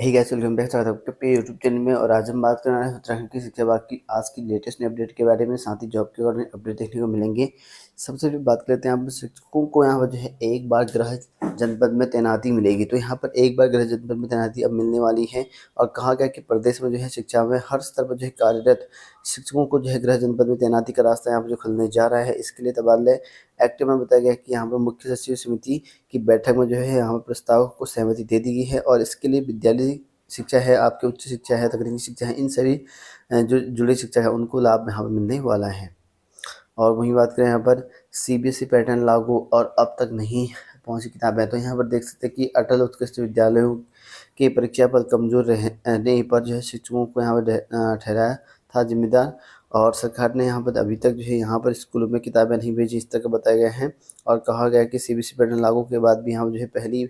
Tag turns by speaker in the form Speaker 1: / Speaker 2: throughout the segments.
Speaker 1: Hey guys, welcome back to आपके YouTube channel में। और आज हम बात करना है उत्तराखंड की शिक्षा विभाग की आज की लेटेस्ट अपडेट के बारे में, साथ ही जॉब के बारे में अपडेट देखने को मिलेंगे। सबसे पहले बात करते हैं, यहाँ पर शिक्षकों को यहाँ पर जो है एक बार गृह जनपद में तैनाती मिलेगी। तो यहाँ पर एक बार गृह जनपद में तैनाती अब मिलने वाली है। और कहा गया कि प्रदेश में जो है शिक्षा में हर स्तर पर जो है कार्यरत शिक्षकों को जो है गृह जनपद में तैनाती का रास्ता यहाँ पर जो खुलने जा रहा है। इसके लिए तबादले एक्ट में बताया गया कि यहाँ पर मुख्य सचिव समिति की बैठक में जो है यहाँ पर प्रस्ताव को सहमति दे दी गई है। और इसके लिए विद्यालय शिक्षा है, आपकी उच्च शिक्षा है, तकनीकी शिक्षा है, इन सभी जो जुड़ी शिक्षा है उनको लाभ यहाँ पर मिलने वाला है। और वहीं बात करें यहाँ पर सीबीएसई पैटर्न लागू और अब तक नहीं पहुंची किताबें, तो यहाँ पर देख सकते हैं कि अटल उत्कृष्ट विद्यालयों की परीक्षा पर कमजोर रहने पर जो है शिक्षकों को यहाँ पर ठहराया था जिम्मेदार। और सरकार ने यहाँ पर अभी तक जो है यहाँ पर स्कूलों में किताबें नहीं भेजी, इस तरह का बताया गया है। और कहा गया कि सीबीएसई पैटर्न लागू के बाद भी यहाँ पर जो है पहली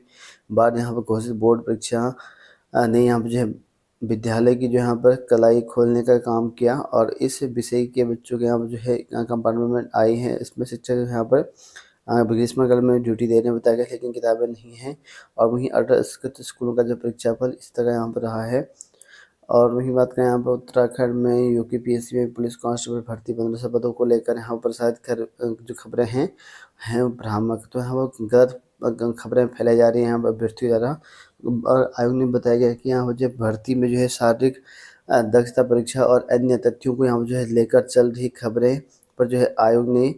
Speaker 1: बार यहाँ पर घोषित बोर्ड परीक्षा ने यहाँ पर जो है विद्यालय की जो यहाँ पर कलाई खोलने का काम किया। और इस विषय के बच्चों के यहाँ पर जो है कंपार्टमेंट आई है। इसमें शिक्षक यहाँ पर ग्रीष्मकाल में ड्यूटी देने बताया गया, लेकिन किताबें नहीं हैं। और वहीं असंस्कृत स्कूलों का जो परीक्षाफल इस तरह यहाँ पर रहा है। और वहीं बात करें यहाँ पर उत्तराखंड में यूपीपीएससी में पुलिस कांस्टेबल भर्ती 1500 पदों को लेकर यहाँ पर शायद जो खबरें हैं भ्रामक, तो यहाँ पर गलत खबरें फैलाई जा रही हैं यहाँ पर अभ्यर्थियों द्वारा। और आयोग ने बताया गया कि यहाँ पर जो भर्ती में जो है शारीरिक दक्षता परीक्षा और अन्य तथ्यों को यहाँ पर जो है लेकर चल रही खबरें पर जो है आयोग ने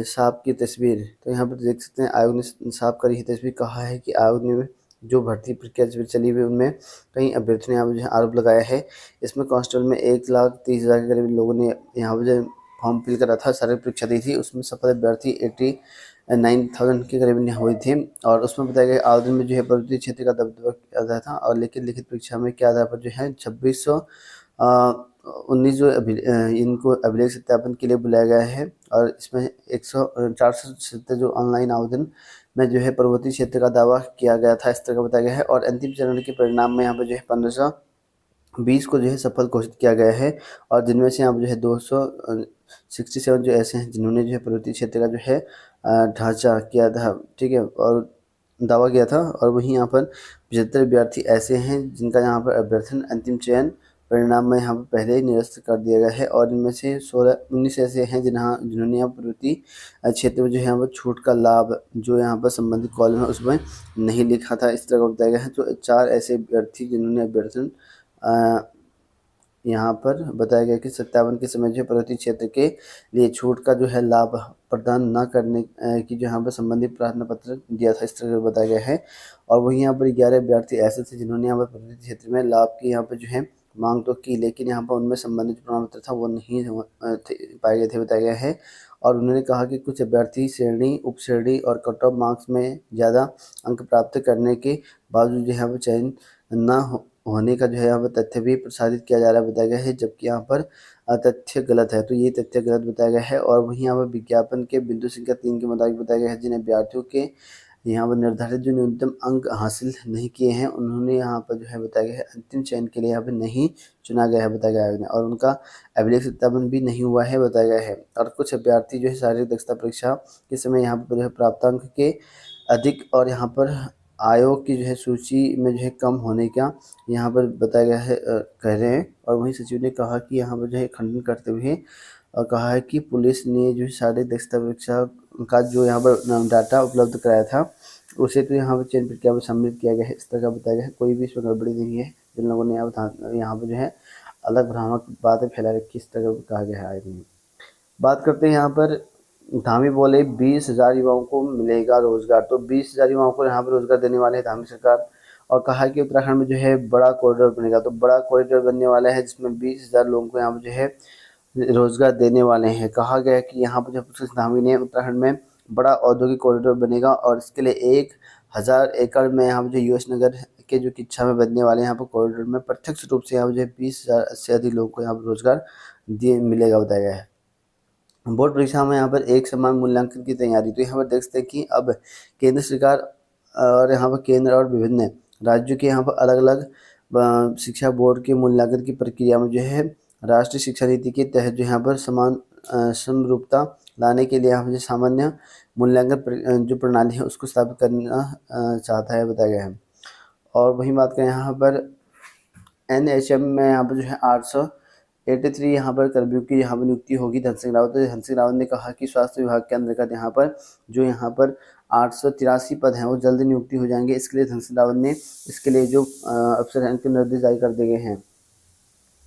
Speaker 1: साफ की तस्वीर, तो यहाँ पर देख सकते हैं आयोग ने साफ करी है तस्वीर। कहा है कि आयोग ने जो भर्ती प्रक्रिया चली हुई उनमें कई अभ्यर्थियों ने यहाँ पर जो है आरोप लगाया है। इसमें कांस्टेबल में 1,30,000 के करीब लोगों ने यहाँ पर जो फॉर्म फिल करा था, शारीरिक परीक्षा दी थी। उसमें सफल अभ्यर्थी 89,000 के करीब हुई थी। और उसमें बताया गया आवेदन में जो है पर्वतीय क्षेत्र का दबदबा किया गया था। और लेकिन लिखित परीक्षा में के आधार पर जो है 2619 जो इनको अभिलेख सत्यापन के लिए बुलाया गया है। और इसमें 470 जो ऑनलाइन आवेदन में जो है पर्वतीय क्षेत्र का दावा किया गया था, इस तरह का बताया गया है। और अंतिम चरण के परिणाम में यहाँ पर जो है 1520 को जो है सफल घोषित किया गया है। और जिनमें से यहाँ पर जो है 267 जो ऐसे हैं जिन्होंने जो है पर्वतीय क्षेत्र का जो है ढांचा किया था, ठीक है, और दावा किया था। और वहीं यहाँ पर 75 विद्यार्थी ऐसे हैं जिनका यहाँ पर अभ्यर्थन अंतिम चयन परिणाम में यहाँ पर पहले ही निरस्त कर दिया गया है। और इनमें से 19 ऐसे हैं जिन्होंने यहाँ पर्वतीय क्षेत्र में जो है यहाँ पर छूट का लाभ जो यहाँ पर संबंधित कॉलेज है उसमें नहीं लिखा था, इस तरह का बताया गया है। तो 4 ऐसे अभ्यर्थी जिन्होंने अभ्यर्थन यहाँ पर बताया गया कि सत्यापन के समय जो पर्वतीय क्षेत्र के लिए छूट का जो है लाभ प्रदान न करने की जो यहाँ पर संबंधित प्रार्थना पत्र दिया था, इस तरह से बताया गया है। और वहीं यहाँ पर 11 अभ्यर्थी ऐसे थे जिन्होंने यहाँ पर पर्वतीय क्षेत्र में लाभ की यहाँ पर जो है मांग तो की, लेकिन यहाँ पर उनमें संबंधित प्रमाण पत्र था वो नहीं पाए गए थे, बताया गया है। और उन्होंने कहा कि कुछ अभ्यर्थी श्रेणी, उप श्रेणी और कट ऑफ मार्क्स में ज़्यादा अंक प्राप्त करने के बावजूद जो यहाँ पर चयन न होने का जो है यहाँ पर तथ्य भी प्रसारित किया जा रहा है, बताया गया है, जबकि यहाँ पर तथ्य गलत है। तो ये तथ्य गलत बताया गया है। और वहीं यहाँ पर विज्ञापन के बिंदु संख्या 3 के मुताबिक बताया गया है जिन अभ्यर्थियों के यहाँ पर निर्धारित जो न्यूनतम अंक हासिल नहीं किए हैं उन्होंने यहाँ पर जो है बताया गया है अंतिम चयन के लिए यहाँ पर नहीं चुना गया है, बताया गया है। और उनका अभिलेख सत्यापन भी नहीं हुआ है, बताया गया है। और कुछ अभ्यर्थी जो है शारीरिक दक्षता परीक्षा के समय यहाँ पर जो है प्राप्तांक के अधिक और यहाँ पर आयोग की जो है सूची में जो है कम होने का यहाँ पर बताया गया है, कह रहे हैं। और वहीं सचिव ने कहा कि यहाँ पर जो है खंडन करते हुए कहा है कि पुलिस ने जो शारीरिक दक्षता परीक्षा का जो यहाँ पर डाटा उपलब्ध कराया था उसे तो यहाँ पर चयन प्रक्रिया में सम्मिलित किया गया है, इस तरह का बताया गया है। कोई भी इसमें गड़बड़ी नहीं है। जिन लोगों ने यहाँ पर जो है अलग भ्रामक बातें फैला रखी, इस तरह का कहा गया है आयोग ने। बात करते हैं यहाँ पर धामी बोले 20,000 युवाओं को मिलेगा रोजगार। तो 20,000 युवाओं को यहाँ पर रोजगार देने वाले है धामी सरकार। और कहा है कि उत्तराखंड में जो है बड़ा कॉरिडोर बनेगा। तो बड़ा कॉरिडोर बनने वाला है जिसमें 20,000 लोगों को यहाँ पर जो है रोजगार देने वाले हैं। कहा गया है कि यहाँ पर जो धामी ने उत्तराखंड में बड़ा औद्योगिक कॉरिडोर बनेगा और इसके लिए 1,000 एकड़ में यहाँ पर जो यूएस नगर के जो किच्छा में बनने वाले यहाँ पर कॉरिडोर में प्रत्यक्ष रूप से यहाँ पर जो 20,000 से अधिक लोगों को यहाँ पर रोजगार मिलेगा, बताया गया है। बोर्ड परीक्षा में यहाँ पर एक समान मूल्यांकन की तैयारी, तो यहाँ पर देख सकते हैं कि अब केंद्र सरकार और यहाँ पर केंद्र और विभिन्न राज्यों के यहाँ पर अलग अलग शिक्षा बोर्ड के मूल्यांकन की प्रक्रिया में जो है राष्ट्रीय शिक्षा नीति के तहत जो यहाँ पर समान समरूपता लाने के लिए यहाँ पर जो सामान्य मूल्यांकन जो प्रणाली है उसको स्थापित करना चाहता है, बताया गया है। और वही बात करें यहाँ पर NHM में यहाँ पर जो है 883 यहाँ पर कर्मियों की यहाँ पर नियुक्ति होगी। धन सिंह रावत ने कहा कि स्वास्थ्य विभाग के अंतर्गत यहाँ पर 883 पद हैं वो जल्दी नियुक्ति हो जाएंगे। इसके लिए धन सिंह रावत ने इसके लिए जो अफसर हैं उनके निर्देश जारी कर दिए गए हैं।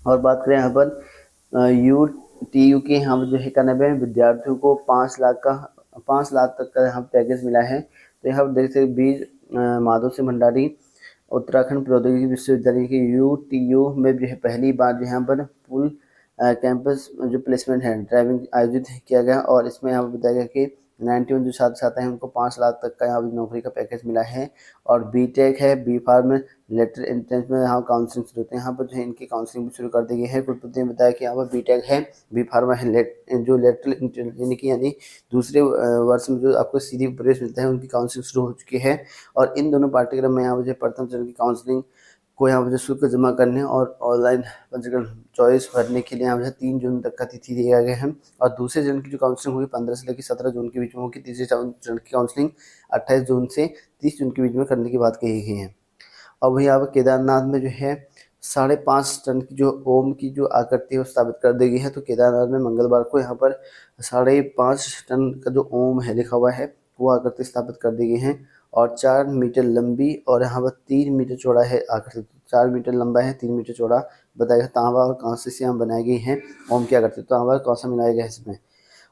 Speaker 1: और बात करें यहाँ पर UTU के यहाँ पर जो है 91 विद्यार्थियों को 5 लाख तक का यहाँ पैकेज मिला है। तो यहाँ पर देख सकते वीर माधव सिंह भंडारी उत्तराखंड प्रौद्योगिकी विश्वविद्यालय के UTU में जो है पहली बार जो यहाँ पर फुल कैंपस जो प्लेसमेंट है ड्राइविंग आयोजित किया गया। और इसमें यहाँ पर बताया गया कि 91 जो छात्र छात्रा हैं उनको 5 लाख तक का यहाँ पर नौकरी का पैकेज मिला है। और BTech है, B.Pharm लेटर एंट्रेंस में यहाँ काउंसलिंग शुरू होते हैं। यहाँ पर जो है इनकी काउंसलिंग भी शुरू कर दी गई है। कुलपति ने बताया कि यहाँ पर BTech है, B.Pharm है, जो लेटर यानी दूसरे वर्ष में जो आपको सीधी प्रवेश मिलता है उनकी काउंसलिंग शुरू हो चुकी है। और इन दोनों पाठ्यक्रम में यहाँ पर जो प्रथम चरण की काउंसलिंग को यहाँ पर शुल्क जमा करने और ऑनलाइन पंजीकरण चॉइस भरने के लिए यहाँ पर 3 जून तक का तिथि दिया गया है। और दूसरे चरण की जो काउंसलिंग होगी 15 से लेकर 17 जून के बीच में होगी। तीसरे चरण की काउंसलिंग 28 जून से 30 जून के बीच में करने की बात कही गई है। और वहीं यहाँ पर केदारनाथ में जो है 5.5 टन की जो ओम की जो आकृति है वो स्थापित कर दी गई है। तो केदारनाथ में मंगलवार को यहाँ पर 5.5 टन का जो ओम है लिखा हुआ है वो आकृति स्थापित कर दी गई है। और 4 मीटर लंबी और यहाँ पर 3 मीटर चौड़ा है आकृति। 4 मीटर लंबा है, 3 मीटर चौड़ा बताया गया। तांबा और कांसे से यहाँ बनाई गई है ओम की आकृति। तांबा और कांसा मिलाया गया है इसमें।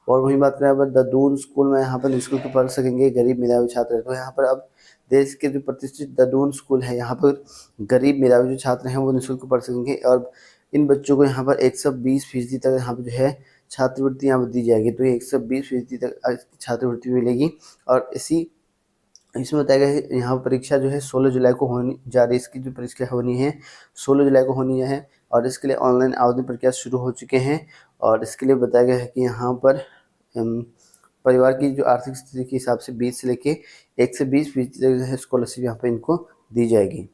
Speaker 1: और वहीं बात करें यहाँ पर ददून स्कूल में यहाँ पर निःशुल्क पढ़ सकेंगे गरीब मेधावी छात्र। तो यहाँ पर अब देश के जो प्रतिष्ठित ददून स्कूल है यहाँ पर गरीब मेधावी जो छात्र हैं वो निःशुल्क पढ़ सकेंगे। और इन बच्चों को यहाँ पर 120% तक यहाँ पर जो है छात्रवृत्ति यहाँ पर दी जाएगी। तो ये 120% तक छात्रवृत्ति मिलेगी। और इसमें बताया गया है यहाँ परीक्षा जो है 16 जुलाई को होनी जा रही है। इसकी जो परीक्षा होनी है 16 जुलाई को होनी है। और इसके लिए ऑनलाइन आवेदन प्रक्रिया शुरू हो चुके हैं। और इसके लिए बताया गया है कि यहाँ पर परिवार की जो आर्थिक स्थिति के हिसाब से 20 से लेके 120% तक स्कॉलरशिप यहाँ पर इनको दी जाएगी।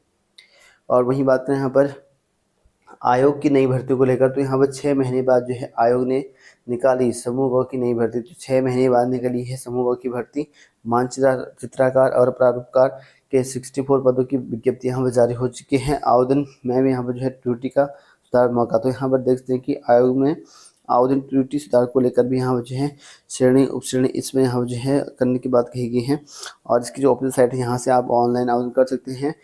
Speaker 1: और वहीं बात करें यहाँ पर आयोग की नई भर्तियों को लेकर, तो यहाँ पर 6 महीने बाद जो है आयोग ने निकाली समूह ग की नई भर्ती। तो 6 महीने बाद निकली है समूह ग की भर्ती। चित्रकार और प्रारूपकार के 64 पदों की विज्ञप्ति यहाँ पर जारी हो चुकी है। आवेदन में भी यहाँ पर जो है त्रुटि का सुधार मौका। तो यहाँ पर देखते हैं कि आयोग में आवेदन त्रुटि सुधार को लेकर भी यहाँ पर जो है श्रेणी उपश्रेणी इसमें यहाँ पर जो है करने की बात कही गई है। और इसकी जो ऑफिशियल साइट है यहाँ से आप ऑनलाइन आवेदन कर सकते हैं।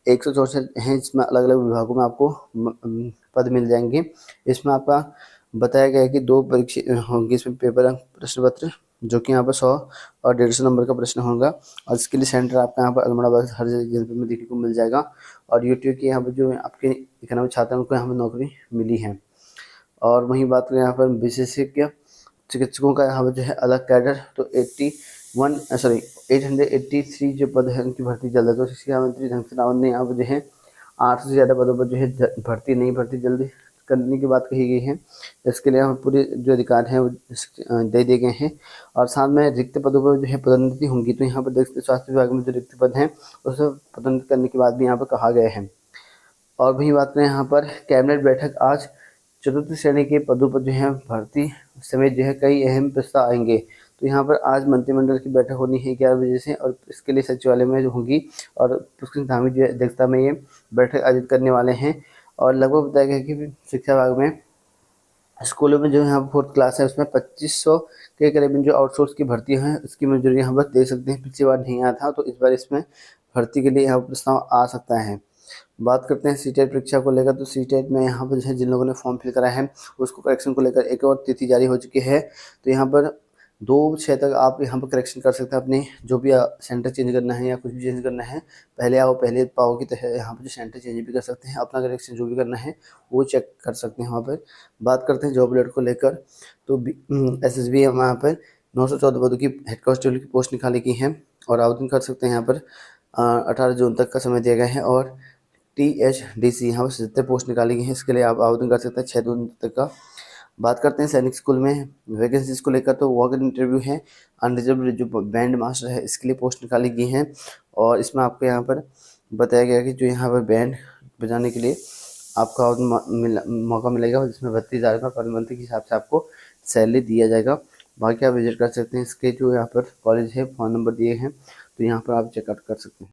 Speaker 1: 164 हैं, इसमें अलग अलग विभागों में आपको पद मिल जाएंगे। इसमें आपका बताया गया है कि 2 परीक्षा होंगी इसमें पेपर प्रश्न पत्र, जो कि यहाँ पर 100 और 150 नंबर का प्रश्न होगा। और इसके लिए सेंटर आपका यहाँ पर अल्मोड़ाबाद हर जगह में देखने को मिल जाएगा। और यूट्यूब के यहाँ पर जो आपके 91 छात्रों को यहाँ पर नौकरी मिली है। और वहीं बात करें यहाँ पर विशेषज्ञ चिकित्सकों का यहाँ पर जो है अलग कैडर, तो 883 जो पद है उनकी भर्ती जल्द है। तो शिक्षा मंत्री धन सिंह रावत ने यहाँ पर जो है 800 से ज़्यादा पदों पर जो है नई भर्ती जल्दी करने की बात कही गई है। इसके लिए यहाँ पूरे जो अधिकार हैं वो दे दिए गए हैं। और साथ में रिक्त पदों पर जो है पदोन्नति होंगी। तो यहाँ पर देखते स्वास्थ्य विभाग में जो रिक्त पद हैं उसे पदोन्नति करने की बात भी यहाँ पर कहा गया है। और वही बात करें यहाँ पर कैबिनेट बैठक आज 4th श्रेणी के पदों पर जो है भर्ती समेत जो है कई अहम प्रस्ताव आएंगे। तो यहाँ पर आज मंत्रिमंडल की बैठक होनी है 11 बजे से। और इसके लिए सचिवालय में जो होगी और पुष्कर धामी जो अध्यक्षता में ये बैठक आयोजित करने वाले हैं। और लगभग बताया गया कि शिक्षा विभाग में स्कूलों में जो यहाँ पर 4th क्लास है उसमें 2500 के करीब जो आउटसोर्स की भर्ती है उसकी मंजूरी यहाँ पर दे सकते हैं। पिछली बार नहीं आया था, तो इस बार इसमें भर्ती के लिए यहाँ प्रस्ताव आ सकता है। बात करते हैं सीटेट परीक्षा को लेकर। तो सीटेट में यहाँ पर जो है जिन लोगों ने फॉर्म फिल करा है उसको करेक्शन को लेकर एक और तिथि जारी हो चुकी है। तो यहाँ पर 2/6 तक आप यहाँ पर करेक्शन कर सकते हैं अपने जो भी सेंटर चेंज करना है या कुछ भी चेंज करना है। पहले आओ पहले पाओ की तरह यहाँ पर जो सेंटर चेंज भी कर सकते हैं। अपना करेक्शन जो भी करना है वो चेक कर सकते हैं वहाँ पर। बात करते हैं जॉब अलर्ट को लेकर। तो SSB वहाँ पर 914 पदों की हेड कांस्टेबल की पोस्ट निकाली गई है। और आवेदन कर सकते हैं यहाँ पर 18 जून तक का समय दिया गया है। और THDC यहाँ पर 77 पोस्ट निकाली गई है। इसके लिए आप आवेदन कर सकते हैं 6 जून तक का। बात करते हैं सैनिक स्कूल में वैकेंसीज को लेकर। तो वॉक इन इंटरव्यू है अनरिजर्व जो बैंड मास्टर है इसके लिए पोस्ट निकाली गई हैं। और इसमें आपको यहाँ पर बताया गया कि जो यहाँ पर बैंड बजाने के लिए आपको मौका मिलेगा, जिसमें 32,000 का पर मंथ के हिसाब से आपको सैलरी दिया जाएगा। बाकी आप विजिट कर सकते हैं। इसके जो यहाँ पर कॉलेज है फ़ोन नंबर दिए हैं, तो यहाँ पर आप चेकआउट कर सकते हैं।